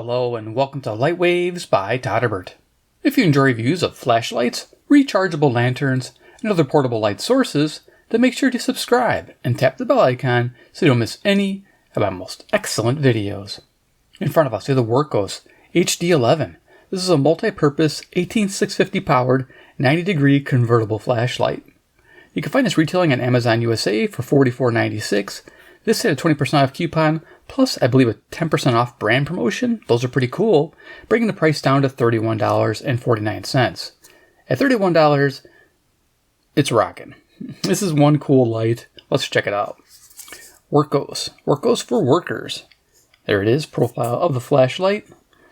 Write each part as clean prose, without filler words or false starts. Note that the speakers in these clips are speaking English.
Hello and welcome to Light Waves by Todderbert. If you enjoy reviews of flashlights, rechargeable lanterns, and other portable light sources, then make sure to subscribe and tap the bell icon so you don't miss any of my most excellent videos. In front of us, we have the Wurkkos HD11. This is a multi-purpose 18650 powered 90-degree convertible flashlight. You can find this retailing on Amazon USA for $44.96. This had a 20% off coupon, plus I believe a 10% off brand promotion. Those are pretty cool, bringing the price down to $31.49. At $31, it's rocking. This is one cool light. Let's check it out. Wurkkos. Wurkkos for workers. There it is, profile of the flashlight.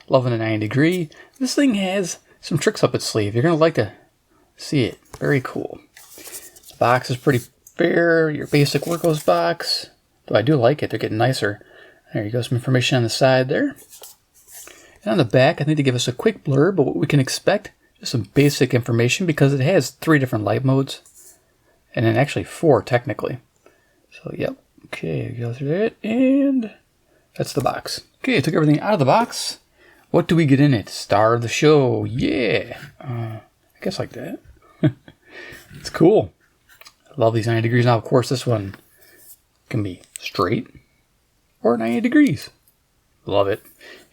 Loving the 90 degree. This thing has some tricks up its sleeve. You're going to like to see it. Very cool. The box is pretty fair. Your basic Wurkkos box. Though I do like it. They're getting nicer. There you go. Some information on the side there. And on the back, I think they give us a quick blurb of what we can expect. Just some basic information because it has 3 different light modes. And then actually 4 technically. So, yep. Okay, go through it. And that's the box. Okay, I took everything out of the box. What do we get in it? Star of the show. Yeah. I guess like that. It's cool. I love these 90 degrees. Now, of course, this one can be straight or 90 degrees. Love it.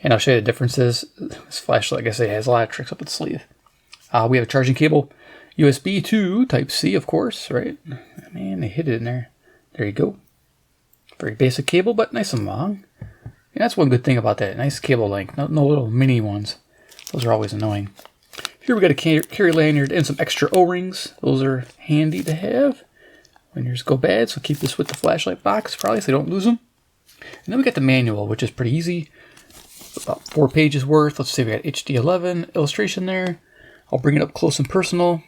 And I'll show you the differences. This flashlight, like I say, has a lot of tricks up its sleeve. We have a charging cable. USB to Type-C, of course, right? Man, they hid it in there. There you go. Very basic cable, but nice and long. And that's one good thing about that. Nice cable length. No little mini ones. Those are always annoying. Here we got a carry lanyard and some extra O-rings. Those are handy to have when yours go bad. So keep this with the flashlight box probably so you don't lose them. And then we got the manual, which is pretty easy. About 4 pages worth. Let's see, we got HD11 illustration there. I'll bring it up close and personal.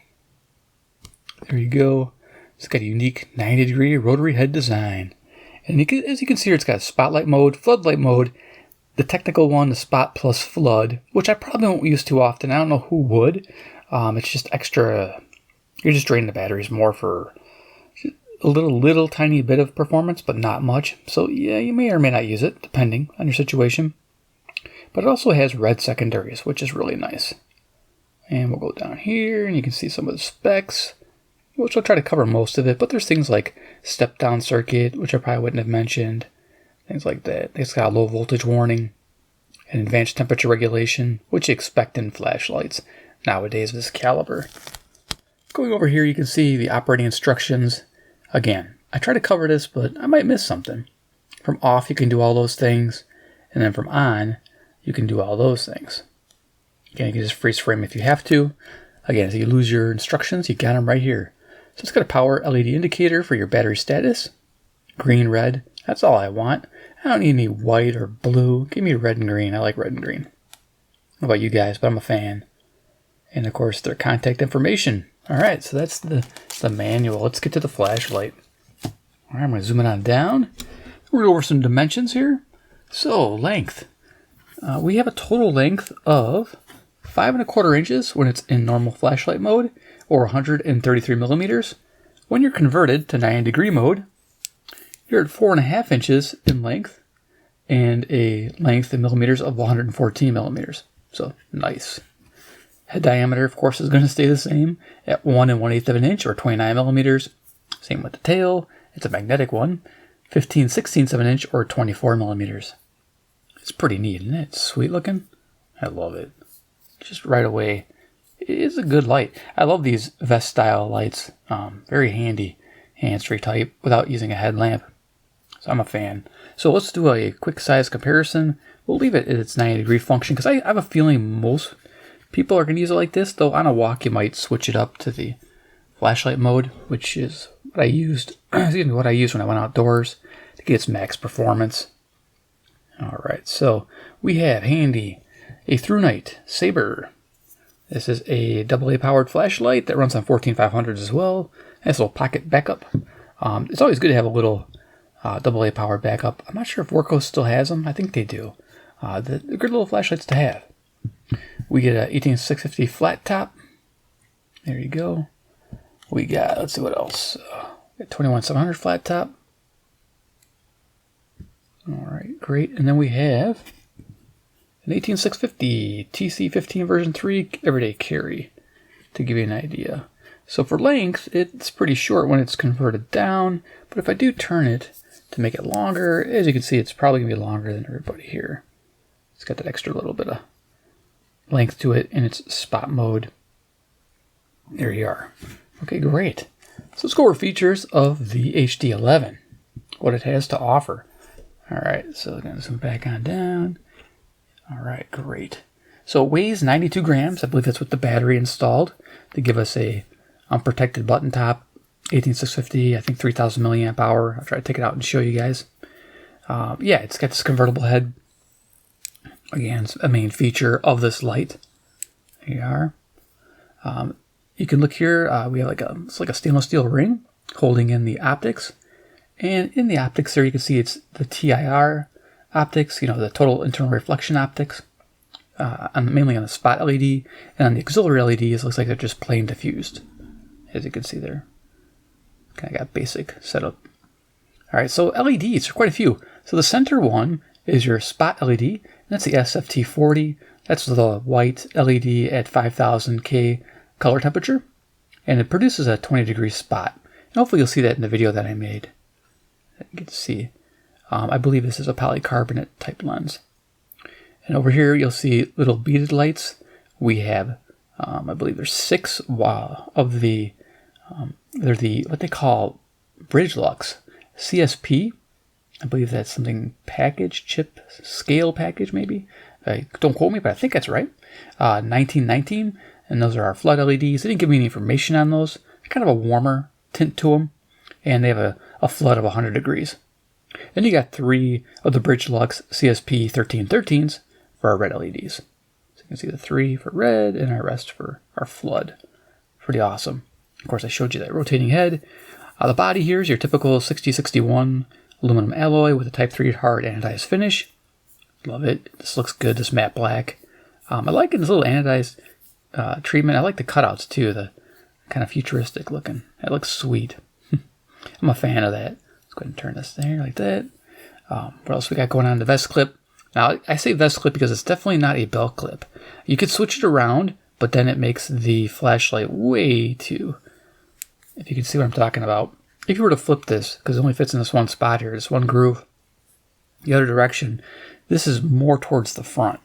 There you go. It's got a unique 90 degree rotary head design. And as you can see here, it's got spotlight mode, floodlight mode, the technical one, the spot plus flood, which I probably won't use too often. I don't know who would. It's just extra. You're just draining the batteries more for a little tiny bit of performance, but not much. So yeah, you may or may not use it, depending on your situation. But it also has red secondaries, which is really nice. And we'll go down here, and you can see some of the specs, which I'll try to cover most of it, but there's things like step-down circuit, which I probably wouldn't have mentioned, things like that. It's got a low voltage warning, and advanced temperature regulation, which you expect in flashlights nowadays of this caliber. Going over here, you can see the operating instructions. Again, I try to cover this, but I might miss something. From off, you can do all those things, and then from on, you can do all those things. Again, you can just freeze frame if you have to. Again, if you lose your instructions, you got them right here. So it's got a power LED indicator for your battery status. Green, red. That's all I want. I don't need any white or blue. Give me red and green. I like red and green. I don't know about you guys, but I'm a fan. And of course, their contact information. All right, so that's the manual. Let's get to the flashlight. All right, I'm going to zoom it on down. We're going to go over some dimensions here. So, length. We have a total length of 5¼ inches when it's in normal flashlight mode, or 133 millimeters. When you're converted to 90 degree mode, you're at 4½ inches in length, and a length in millimeters of 114 millimeters. So, nice. Head diameter, of course, is going to stay the same at 1 1/8 of an inch, or 29 millimeters. Same with the tail. It's a magnetic one, 15/16 of an inch, or 24 millimeters. It's pretty neat, isn't it? It's sweet looking. I love it. Just right away, it's a good light. I love these vest style lights. Very handy, hands-free type without using a headlamp. So I'm a fan. So let's do a quick size comparison. We'll leave it at its 90 degree function because I have a feeling most people are going to use it like this. Though on a walk, you might switch it up to the flashlight mode, which is what I used. What I used when I went outdoors to get its max performance. All right, so we have handy a ThruNite Saber. This is a AA powered flashlight that runs on 14500s as well. Has a little pocket backup. It's always good to have a little AA powered backup. I'm not sure if Wurkkos still has them. I think they do. They're good little flashlights to have. We get a 18650 flat top. There you go. We got, let's see what else. 21700 flat top. All right, great. And then we have An 18650 TC15 version 3 everyday carry, to give you an idea. So for length, it's pretty short when it's converted down, but if I do turn it to make it longer, as you can see, it's probably gonna be longer than everybody here. It's got that extra little bit of length to it in its spot mode. There you are. Okay, great. So let's go over features of the HD11, what it has to offer. All right, so I'm gonna zoom back on down. All right, great. So it weighs 92 grams. I believe that's with the battery installed to give us a unprotected button top, 18650, I think 3000 milliamp hour. I'll try to take it out and show you guys. Yeah, it's got this convertible head. Again, it's a main feature of this light. There you are. You can look here. We have it's like a stainless steel ring holding in the optics, and in the optics there you can see it's the TIR optics. You know, the total internal reflection optics, mainly on the spot LED, and on the auxiliary LEDs, it looks like they're just plain diffused, as you can see there. Kind of got basic setup. All right, so LEDs are quite a few. So the center one is your spot LED, and that's the SFT40. That's the white LED at 5000K color temperature, and it produces a 20-degree spot. And hopefully you'll see that in the video that I made. You get to see. I believe this is a polycarbonate type lens. And over here you'll see little beaded lights. We have, I believe there's 6 of the, they're the, what they call bridge lux, CSP. I believe that's something package, chip, scale package maybe. Don't quote me, but I think that's right. 1919, and those are our flood LEDs. They didn't give me any information on those. They're kind of a warmer tint to them, and they have a flood of 100 degrees. Then you got 3 of the Bridge Lux CSP 1313s for our red LEDs. So you can see the 3 for red and our rest for our flood. Pretty awesome. Of course, I showed you that rotating head. The body here is your typical 6061 aluminum alloy with a Type 3 hard anodized finish. Love it. This looks good, this matte black. I like this little anodized treatment. I like the cutouts too, the kind of futuristic looking. That looks sweet. I'm a fan of that. Let's go ahead and turn this there like that. What else we got going on? The vest clip. Now, I say vest clip because it's definitely not a belt clip. You could switch it around, but then it makes the flashlight way too, if you can see what I'm talking about. If you were to flip this, because it only fits in this one spot here, this one groove, the other direction, this is more towards the front.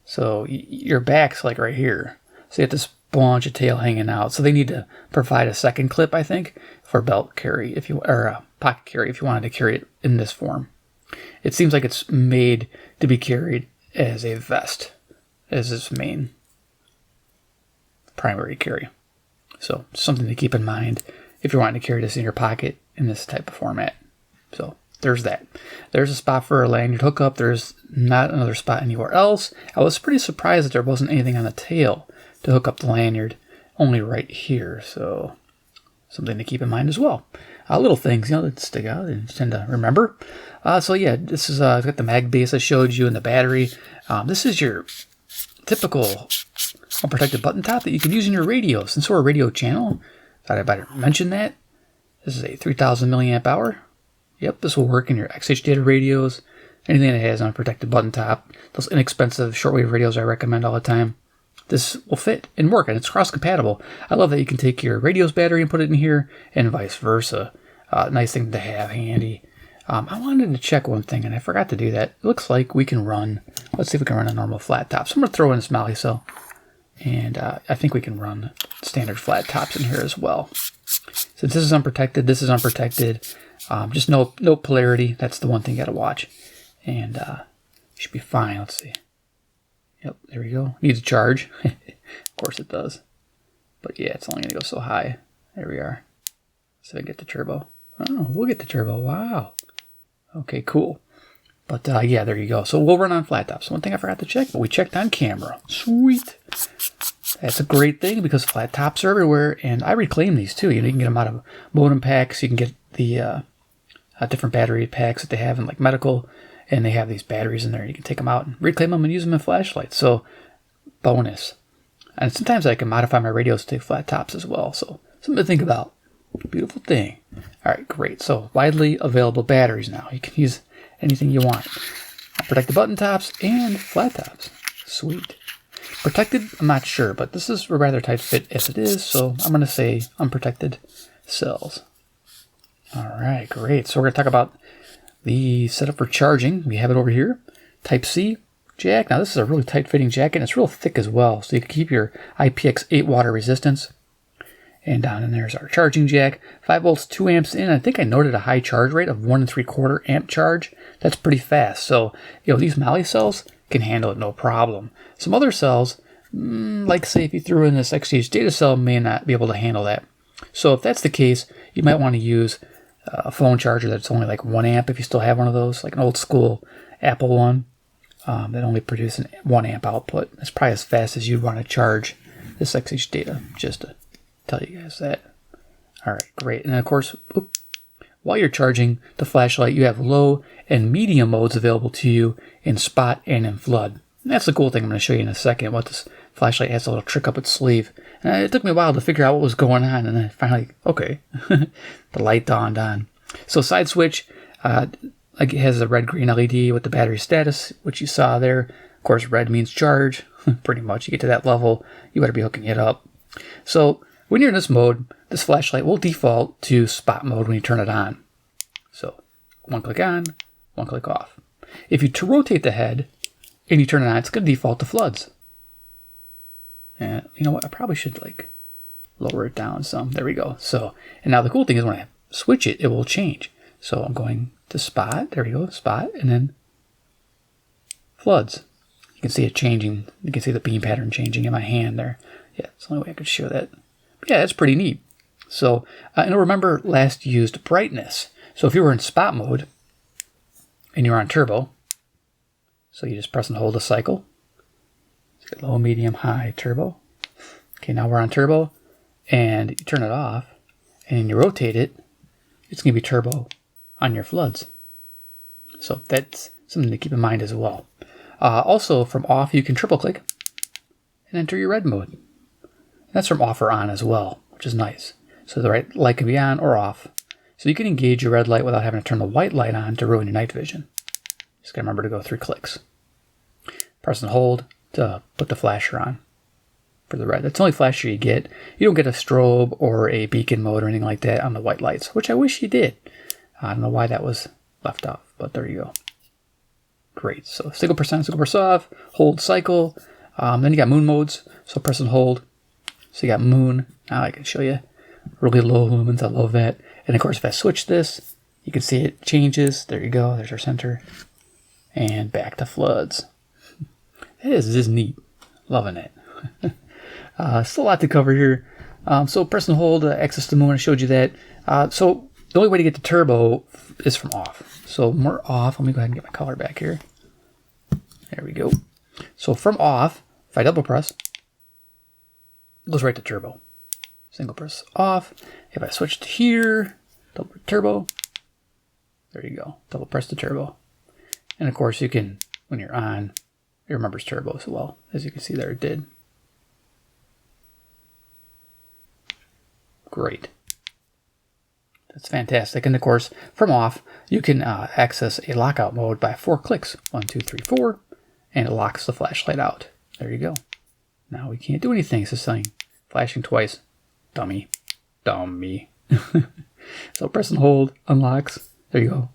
So your back's like right here. So you have this bunch of tail hanging out. So they need to provide a second clip, I think, for belt carry, or pocket carry, if you wanted to carry it in this form. It seems like it's made to be carried as a vest, as its main primary carry. So something to keep in mind if you're wanting to carry this in your pocket in this type of format. So there's that. There's a spot for a lanyard hookup. There's not another spot anywhere else. I was pretty surprised that there wasn't anything on the tail to hook up the lanyard, only right here. So something to keep in mind as well. Little things, that stick out and tend to remember. So yeah, this is it's got the mag base I showed you and the battery. This is your typical unprotected button top that you can use in your radio. Since we're a radio channel, thought I'd better mention that. This is a 3000 milliamp hour. Yep, this will work in your XH data radios, anything that has an unprotected button top. Those inexpensive shortwave radios I recommend all the time. This will fit and work, and it's cross-compatible. I love that you can take your radio's battery and put it in here, and vice versa. Nice thing to have handy. I wanted to check one thing, and I forgot to do that. It looks like we can run, let's see if we can run a normal flat top. So I'm going to throw in this Molly cell, and I think we can run standard flat tops in here as well. Since this is unprotected, this is unprotected. Just no polarity. That's the one thing you got to watch. And should be fine. Let's see. Yep, there we go. Needs a charge. Of course it does. But yeah, it's only going to go so high. There we are. So I get the turbo. Oh, we'll get the turbo. Wow. Okay, cool. But yeah, there you go. So we'll run on flat tops. One thing I forgot to check, but we checked on camera. Sweet. That's a great thing because flat tops are everywhere, and I reclaim these too. You can get them out of modem packs. You can get the different battery packs that they have in like medical, and they have these batteries in there. You can take them out and reclaim them and use them in flashlights. So bonus. And sometimes I can modify my radios to take flat tops as well. So something to think about. Beautiful thing. All right, great. So widely available batteries now. You can use anything you want. Protect the button tops and flat tops. Sweet. Protected, I'm not sure, but this is a rather tight fit as it is, so I'm going to say unprotected cells. All right, great. So we're going to talk about the setup for charging. We have it over here. Type-C jack. Now this is a really tight-fitting jack, and it's real thick as well, so you can keep your IPX8 water resistance. And down in there's our charging jack. 5 volts, 2 amps in. I think I noted a high charge rate of 1 3/4 amp charge. That's pretty fast. So, these Mali cells can handle it no problem. Some other cells, like say if you threw in this XGH data cell, may not be able to handle that. So if that's the case, you might want to use a phone charger that's only like 1 amp if you still have one of those, like an old school Apple one that only produces 1 amp output. That's probably as fast as you'd want to charge this XGH data, just to tell you guys that. All right, great. And of course, while you're charging the flashlight, you have low and medium modes available to you in spot and in flood. And that's the cool thing I'm going to show you in a second. What this flashlight has a little trick up its sleeve. And it took me a while to figure out what was going on, and then finally, okay, the light dawned on. So side switch, it has a red-green LED with the battery status, which you saw there. Of course, red means charge. Pretty much, you get to that level, you better be hooking it up. So when you're in this mode, this flashlight will default to spot mode when you turn it on. So 1 click on, 1 click off. If you rotate the head and you turn it on, it's going to default to floods. And you know what? I probably should lower it down some. There we go. So, and now the cool thing is when I switch it, it will change. So I'm going to spot. There we go, spot, and then floods. You can see it changing. You can see the beam pattern changing in my hand there. Yeah, it's the only way I could show that. But yeah, that's pretty neat. So, and remember, last used brightness. So if you were in spot mode and you're on turbo, so you just press and hold a cycle. Low, medium, high, turbo. Okay, now we're on turbo, and you turn it off, and you rotate it, it's going to be turbo on your floods. So that's something to keep in mind as well. Also, from off, you can triple click and enter your red mode. That's from off or on as well, which is nice. So the right light can be on or off. So you can engage your red light without having to turn the white light on to ruin your night vision. Just got to remember to go 3 clicks. Press and hold to put the flasher on for the red. That's the only flasher you get. You don't get a strobe or a beacon mode or anything like that on the white lights, which I wish you did. I don't know why that was left off, but there you go. Great. So single percent off, hold cycle. Then you got moon modes. So press and hold. So you got moon. Now I can show you really low lumens. I love that. And of course, if I switch this, you can see it changes. There you go. There's our center. And back to floods. This is neat. Loving it. Still a lot to cover here. So press and hold, access to moon. I showed you that. So the only way to get to turbo is from off. So when we're off, let me go ahead and get my color back here. There we go. So from off, if I double press, it goes right to turbo. Single press off. If I switch to here, double turbo. There you go. Double press to turbo. And of course you can, when you're on, it remembers turbo as well. As you can see there, it did. Great. That's fantastic. And of course, from off, you can access a lockout mode by 4 clicks. 1, 2, 3, 4. And it locks the flashlight out. There you go. Now we can't do anything. It's just saying, flashing twice. Dummy. Dummy. So press and hold, unlocks. There you go.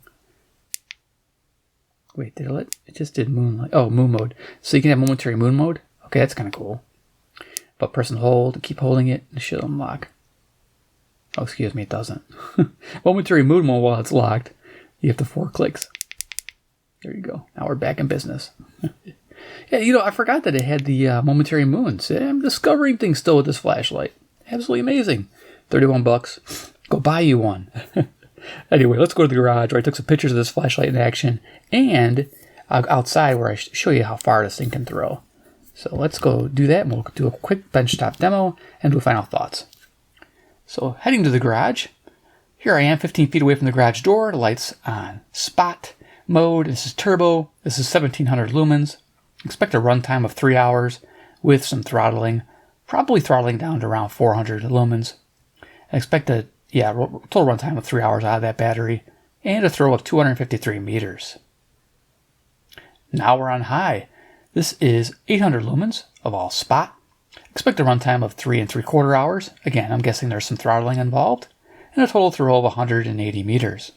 Wait, did it just did moonlight. Oh, moon mode. So you can have momentary moon mode. Okay, that's kind of cool. But press and hold, keep holding it, and it should unlock. Oh, excuse me, it doesn't. Momentary moon mode while it's locked. You have the 4 clicks. There you go. Now we're back in business. Yeah, I forgot that it had the momentary moons. I'm discovering things still with this flashlight. Absolutely amazing. $31. Go buy you one. Anyway, let's go to the garage where I took some pictures of this flashlight in action and outside where I show you how far this thing can throw. So let's go do that, and we'll do a quick benchtop demo and do final thoughts. So heading to the garage, here I am 15 feet away from the garage door, the light's on spot mode, this is turbo, this is 1700 lumens. Expect a runtime of 3 hours with some throttling, probably throttling down to around 400 lumens. I expect a total runtime of 3 hours out of that battery and a throw of 253 meters. Now we're on high. This is 800 lumens of all spot. Expect a runtime of 3 3/4 hours. Again, I'm guessing there's some throttling involved. And a total throw of 180 meters.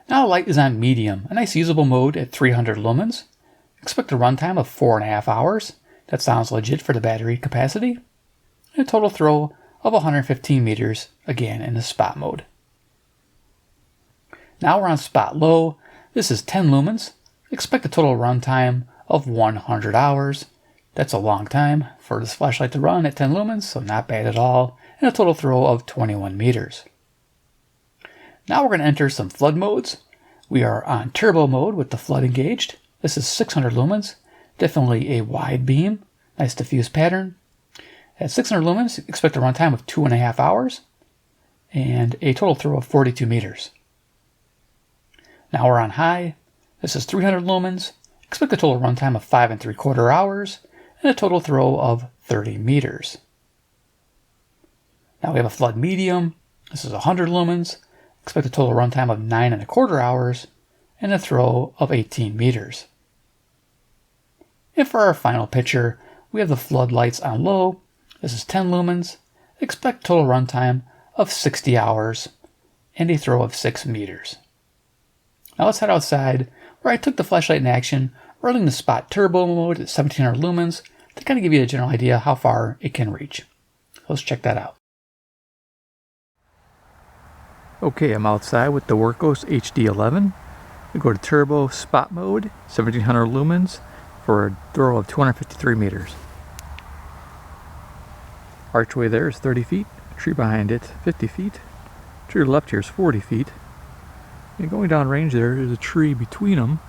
Now light is on medium, a nice usable mode at 300 lumens. Expect a runtime of 4.5 hours. That sounds legit for the battery capacity. And a total throw of 115 meters, again in the spot mode. Now we're on spot low. This is 10 lumens. Expect a total runtime of 100 hours. That's a long time for this flashlight to run at 10 lumens, so not bad at all. And a total throw of 21 meters. Now we're going to enter some flood modes. We are on turbo mode with the flood engaged. This is 600 lumens, definitely a wide beam, nice diffuse pattern. At 600 lumens, expect a runtime of 2.5 hours and a total throw of 42 meters. Now we're on high. This is 300 lumens, expect a total runtime of 5 3/4 hours and a total throw of 30 meters. Now we have a flood medium. This is 100 lumens. Expect a total runtime of 9 1/4 hours and a throw of 18 meters. And for our final picture, we have the floodlights on low. This is 10 lumens. Expect total runtime of 60 hours and a throw of 6 meters. Now let's head outside where I took the flashlight in action, running the spot turbo mode at 1700 lumens to kind of give you a general idea how far it can reach. Let's check that out. Okay, I'm outside with the Wurkkos HD11. We go to turbo spot mode, 1700 lumens for a throw of 253 meters. Archway there is 30 feet, tree behind it 50 feet, tree to the left here is 40 feet, and going down range there is a tree between them,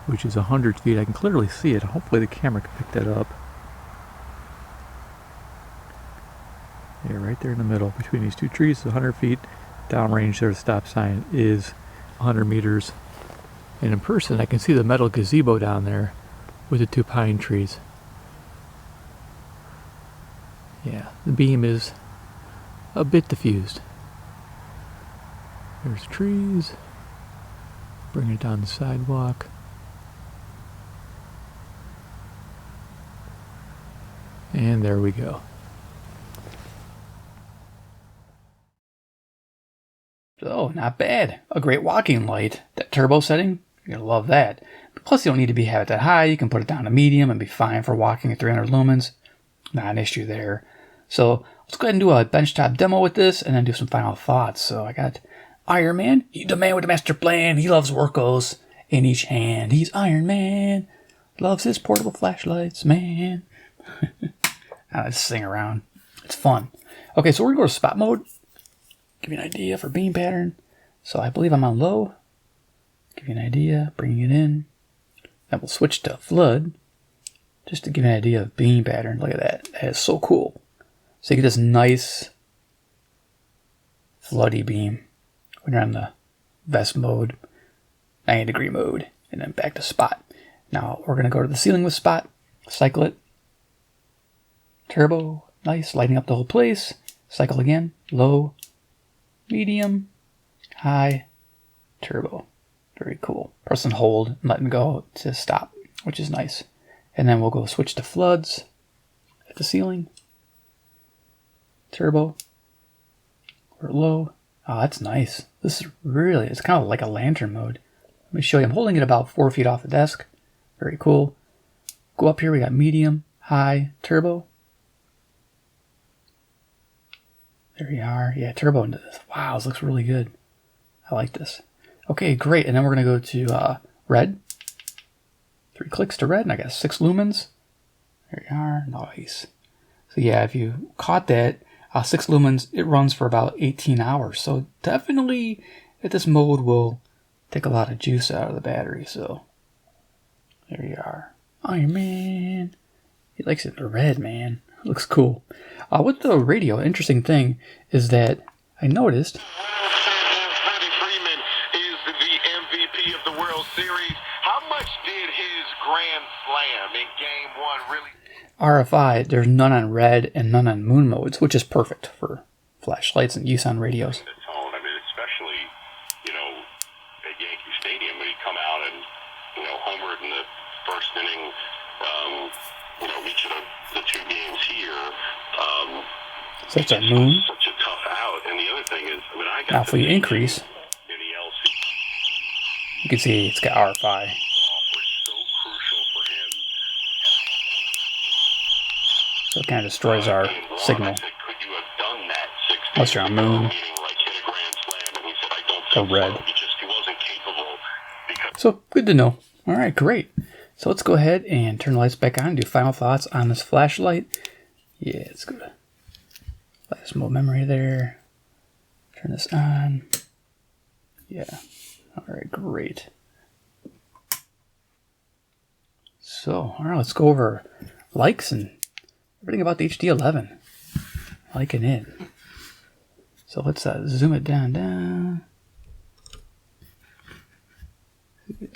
which is 100 feet. I can clearly see it. Hopefully the camera can pick that up. Yeah, right there in the middle between these two trees is 100 feet. Downrange there, the stop sign is 100 meters. And in person, I can see the metal gazebo down there with the two pine trees. Yeah, the beam is a bit diffused. There's trees. Bring it down the sidewalk. And there we go. So, not bad. A great walking light. That turbo setting, you're going to love that. But plus, you don't need to have it that high. You can put it down to medium and be fine for walking at 300 lumens. Not an issue there. So, let's go ahead and do a benchtop demo with this and then do some final thoughts. So, I got Iron Man. He's the man with the master plan. He loves Wurkkos in each hand. He's Iron Man. Loves his portable flashlights, man. I just sing around. It's fun. Okay, so we're going to go to spot mode. Give you an idea for beam pattern. So I believe I'm on low. Give you an idea, bringing it in. Then we'll switch to flood, just to give you an idea of beam pattern. Look at that. That is so cool. So you get this nice floody beam when you're on the vest mode, 90-degree mode, and then back to spot. Now we're going to go to the ceiling with spot, cycle it, turbo, nice, lighting up the whole place, cycle again, low, medium, high, turbo. Very cool. Press and hold and letting go to stop, which is nice. And then we'll go switch to floods at the ceiling. Turbo. Or low. Oh, that's nice. This is really, it's kind of like a lantern mode. Let me show you. I'm holding it about 4 feet off the desk. Very cool. Go up here, we got medium, high, turbo. There you are. Yeah, turbo into this. Wow, this looks really good. I like this. Okay, great. And then we're going to go to red. 3 clicks to red, and I got 6 lumens. There you are. Nice. So yeah, if you caught that, 6 lumens, it runs for about 18 hours. So definitely, that this mode will take a lot of juice out of the battery. So there you are. Iron Man. He likes it in red, man. It looks cool. With the radio, interesting thing is that I noticed Freddie Freeman is the MVP of the World Series. How much did his grand slam in Game 1 really? RFI, there's none on red and none on moon modes, which is perfect for flashlights and use on radios. The tone, I mean, especially, at Yankee Stadium when you come out and, So that's our moon. Such a tough out. And the other thing is, I mean, I got Now if we increase, in the LC. you can see it's got RFI. So crucial for him. So it kind of destroys our signal. Could you have done that 6 Unless you're on moon like hit a grand slam? And he said, I don't or think red. he wasn't capable. Because So good to know. All right, great. So let's go ahead and turn the lights back on. Do final thoughts on this flashlight. Yeah, it's good. Last mode memory there. Turn this on. Yeah. All right, great. So, all right, let's go over likes and everything about the HD11. Liking it. So let's zoom it down.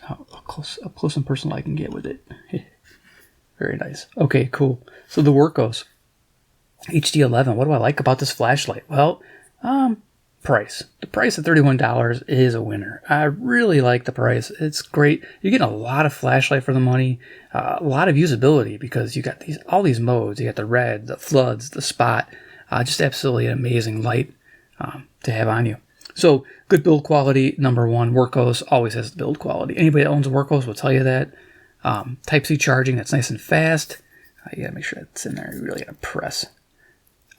How close and personal I can get with it. Very nice. Okay, cool. So the Wurkkos HD11. What do I like about this flashlight? Well, price. The price at $31 is a winner. I really like the price. It's great. You're getting a lot of flashlight for the money. A lot of usability because you got all these modes. You got the red, the floods, the spot. Just absolutely an amazing light to have on you. So good build quality. Number one, Wurkkos always has the build quality. Anybody that owns a Wurkkos will tell you that. Type-C charging, that's nice and fast. You gotta make sure that's in there. You really gotta press.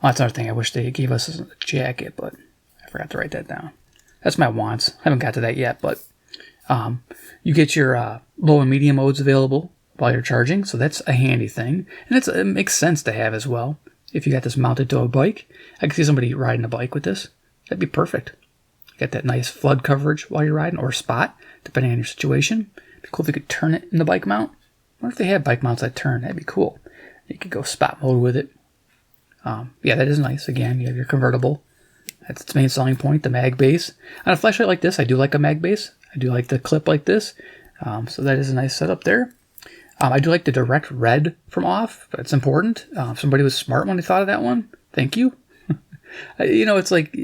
Oh, that's another thing I wish they gave us as a jacket, but I forgot to write that down. That's my wants. I haven't got to that yet, but you get your low and medium modes available while you're charging, so that's a handy thing. And it makes sense to have as well. If you got this mounted to a bike, I can see somebody riding a bike with this. That'd be perfect. Get that nice flood coverage while you're riding, or spot, depending on your situation. It'd be cool if you could turn it in the bike mount. What if they have bike mounts that turn? That'd be cool. You could go spot mode with it. Yeah, that is nice. Again, you have your convertible. That's its main selling point, the mag base. On a flashlight like this, I do like a mag base. I do like the clip like this. So that is a nice setup there. I do like the direct red from off. That's important. Somebody was smart when they thought of that one. Thank you. It's like...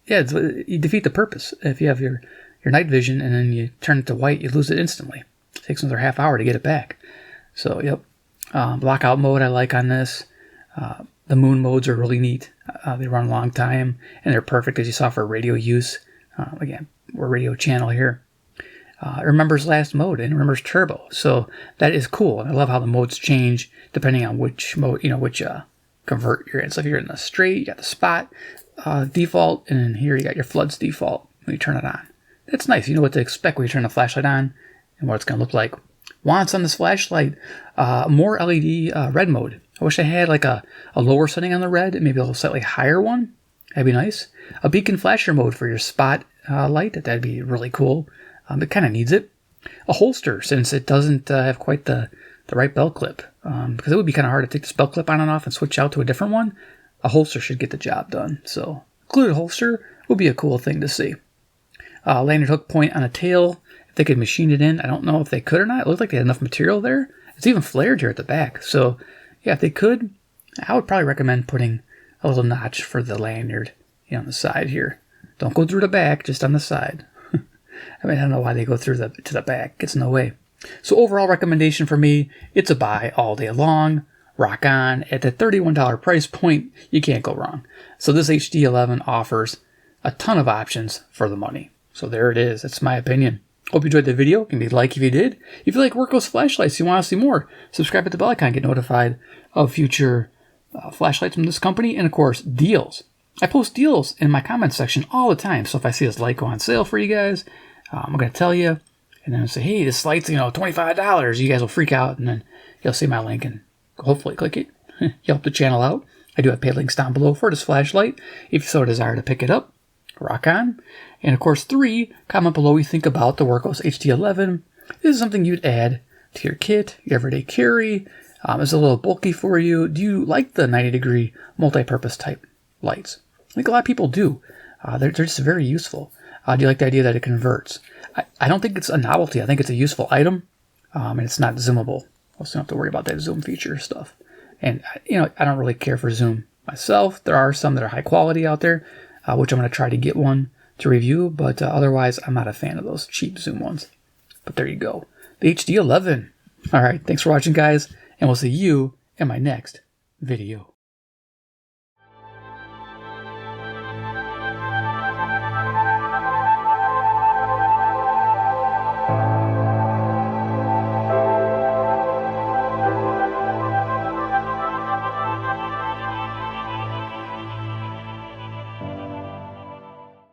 Yeah, you defeat the purpose. If you have your night vision and then you turn it to white, you lose it instantly. It takes another half hour to get it back. So, yep. Lockout mode I like on this. The moon modes are really neat. They run a long time, and they're perfect, as you saw, for radio use. Again, we're a radio channel here. It remembers last mode, and it remembers turbo. So that is cool, and I love how the modes change depending on which mode, which convert you're in. So if you're in the straight, you got the spot default, and then here you got your floods default when you turn it on. That's nice. You know what to expect when you turn the flashlight on and what it's going to look like. Wants on this flashlight, more LED red mode. I wish I had like a lower setting on the red and maybe a little slightly higher one. That'd be nice. A beacon flasher mode for your spot light. That'd be really cool. It kind of needs it. A holster, since it doesn't have quite the right belt clip. Because it would be kind of hard to take this belt clip on and off and switch out to a different one. A holster should get the job done. So, included holster would be a cool thing to see. Lanyard hook point on a tail. If they could machine it in, I don't know if they could or not. It looked like they had enough material there. It's even flared here at the back. So, yeah, if they could, I would probably recommend putting a little notch for the lanyard on the side here. Don't go through the back, just on the side. I don't know why they go through to the back. It's in the way. So, overall recommendation for me, it's a buy all day long. Rock on. At the $31 price point, you can't go wrong. So this HD11 offers a ton of options for the money. So there it is. That's my opinion. Hope you enjoyed the video. Give me a like if you did. If you like Wurkkos flashlights, you want to see more, subscribe at the bell icon, get notified of future flashlights from this company, and of course, deals. I post deals in my comments section all the time. So if I see this light go on sale for you guys, I'm going to tell you, and then I'll say, hey, this light's, $25. You guys will freak out, and then you'll see my link and hopefully click it. Help the channel out. I do have paid links down below for this flashlight if you so desire to pick it up. Rock on. And of course, 3, comment below what you think about the Wurkkos HD11. This is something you'd add to your kit, your everyday carry. It's a little bulky for you. Do you like the 90-degree multi-purpose type lights? I think a lot of people do. They're just very useful. Do you like the idea that it converts? I don't think it's a novelty. I think it's a useful item, and it's not zoomable. Also, don't have to worry about that zoom feature stuff. And, I don't really care for zoom myself. There are some that are high quality out there, which I'm going to try to get one to review. But otherwise, I'm not a fan of those cheap zoom ones. But there you go. The HD11. All right. Thanks for watching, guys. And we'll see you in my next video.